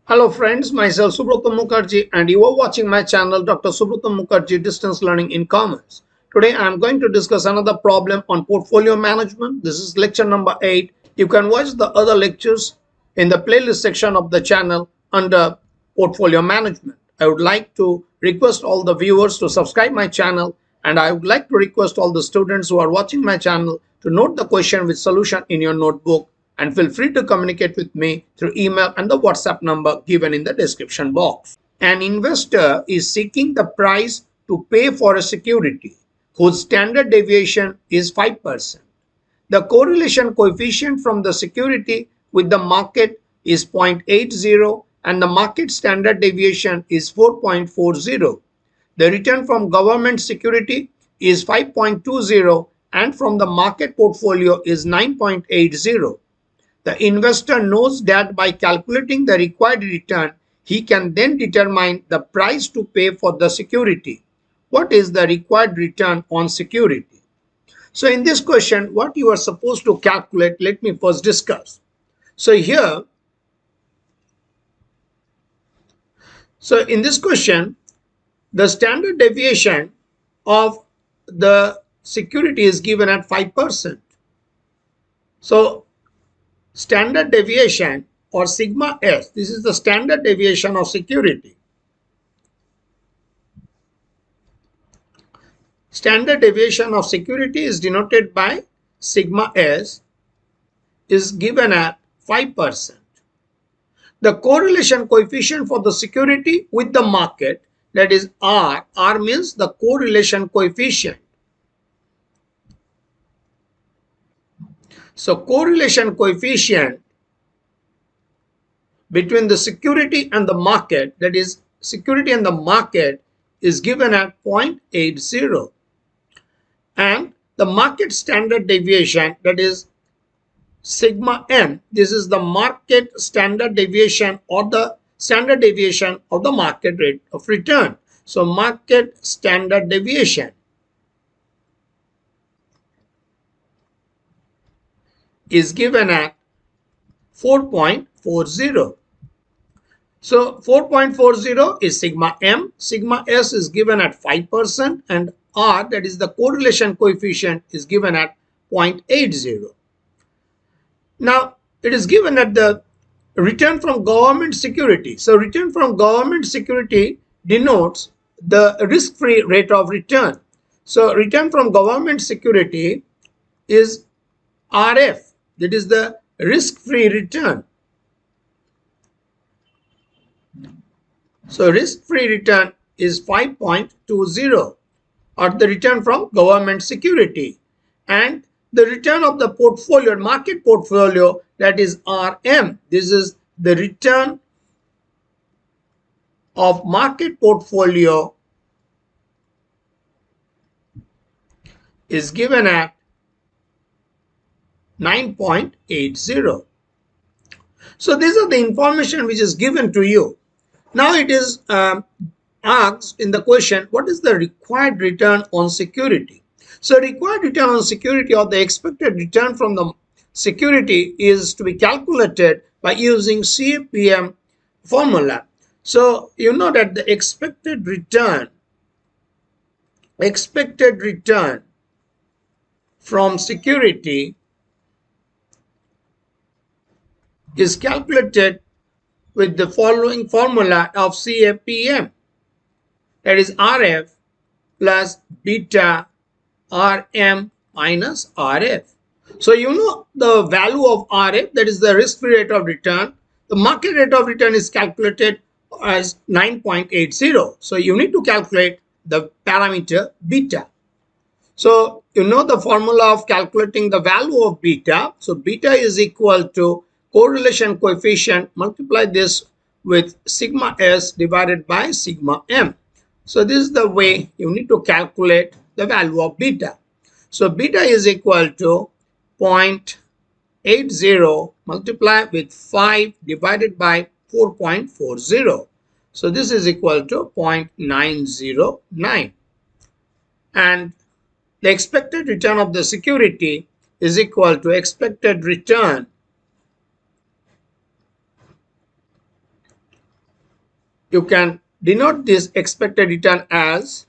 Hello friends, myself Subrata Mukherjee and you are watching my channel Dr. Subrata Mukherjee Distance Learning in Commerce. Today I am going to discuss another problem on portfolio management. This is lecture number 8. You can watch the other lectures in the playlist section of the channel under portfolio management. I would like to request all the viewers to subscribe my channel, and I would like to request all the students who are watching my channel to note the question with solution in your notebook, and feel free to communicate with me through email and the WhatsApp number given in the description box. An investor is seeking the price to pay for a security whose standard deviation is 5%. The correlation coefficient from the security with the market is 0.80 and the market standard deviation is 4.40. The return from government security is 5.20 and from the market portfolio is 9.80. The investor knows that by calculating the required return, he can then determine the price to pay for the security. What is the required return on security? So in this question, what you are supposed to calculate, let me first discuss. So in this question, the standard deviation of the security is given at 5%. So standard deviation or sigma s, this is the standard deviation of security. Standard deviation of security is denoted by sigma s, is given at 5%. The correlation coefficient for the security with the market, that is R. R means the correlation coefficient. So correlation coefficient between the security and the market, that is security and the market, is given at 0.80. And the market standard deviation, that is sigma m, this is the market standard deviation or the standard deviation of the market rate of return. So market standard deviation is given at 4.40. So 4.40 is sigma m, sigma s is given at 5%, and R, that is the correlation coefficient, is given at 0.80. Now, it is given at the return from government security. So, return from government security denotes the risk-free rate of return. So, return from government security is RF, that is the risk-free return. So, risk-free return is 5.20 or the return from government security. And the return of the portfolio, market portfolio, that is RM. This is the return of market portfolio is given at 9.80. So these are the information which is given to you. Now it is asked in the question, what is the required return on security? So required return on security or the expected return from the security is to be calculated by using CAPM formula. So you know that the expected return from security is calculated with the following formula of CAPM, that is RF plus beta RM minus RF. So you know the value of RF, that is the risk-free rate of return. The market rate of return is calculated as 9.80. So you need to calculate the parameter beta. So you know the formula of calculating the value of beta. So beta is equal to correlation coefficient, multiply this with sigma s divided by sigma m. So this is the way you need to calculate the value of beta. So beta is equal to 0.80 multiplied with 5 divided by 4.40. So this is equal to 0.909. And the expected return of the security is equal to expected return you can denote this expected return as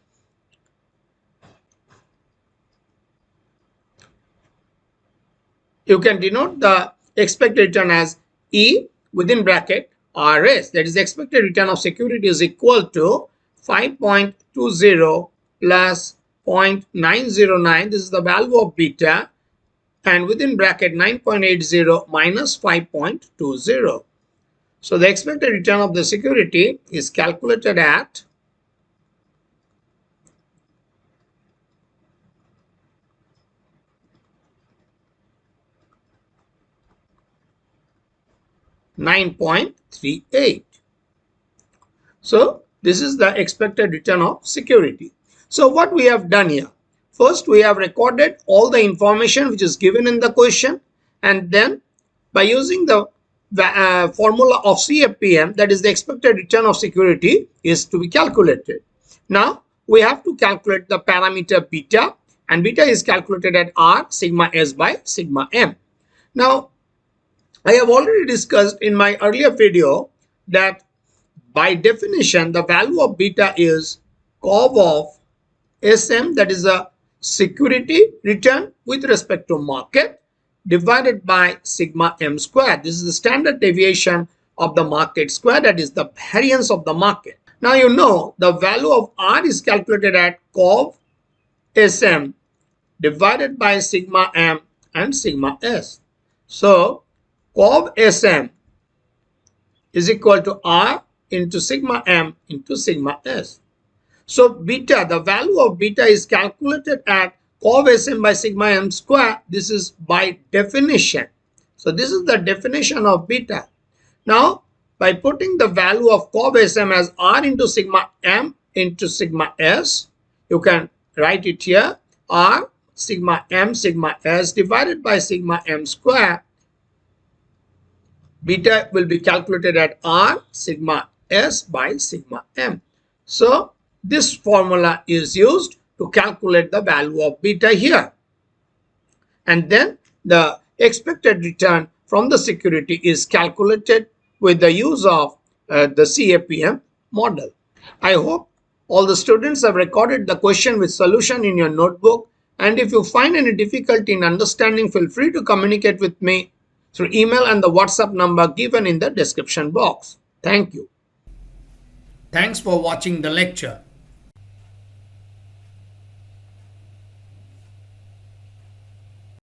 the expected return as E within bracket RS, that is expected return of security, is equal to 5.20 plus 0.909. This is the value of beta, and within bracket 9.80 minus 5.20. So the expected return of the security is calculated at 9.38. So this is the expected return of security. So what we have done here, first we have recorded all the information which is given in the question, and then by using the formula of CFPM, that is the expected return of security, is to be calculated. Now we have to calculate the parameter beta, and beta is calculated at R sigma S by sigma M. Now I have already discussed in my earlier video that by definition the value of beta is COV of SM, that is a security return with respect to market, divided by sigma M square. This is the standard deviation of the market square, that is the variance of the market. Now you know the value of R is calculated at COV SM divided by sigma M and sigma S. So COV SM is equal to R into sigma M into sigma S. So beta, the value of beta is calculated at COV SM by sigma M square. This is by definition. So this is the definition of beta. Now by putting the value of COV SM as R into sigma M into sigma S, you can write it here, R sigma M sigma S divided by sigma M square. Beta will be calculated at R sigma S by sigma M. So this formula is used to calculate the value of beta here. And then the expected return from the security is calculated with the use of the CFPM model. I hope all the students have recorded the question with solution in your notebook. And if you find any difficulty in understanding, feel free to communicate with me through email and the WhatsApp number given in the description box. Thank you. Thanks for watching the lecture.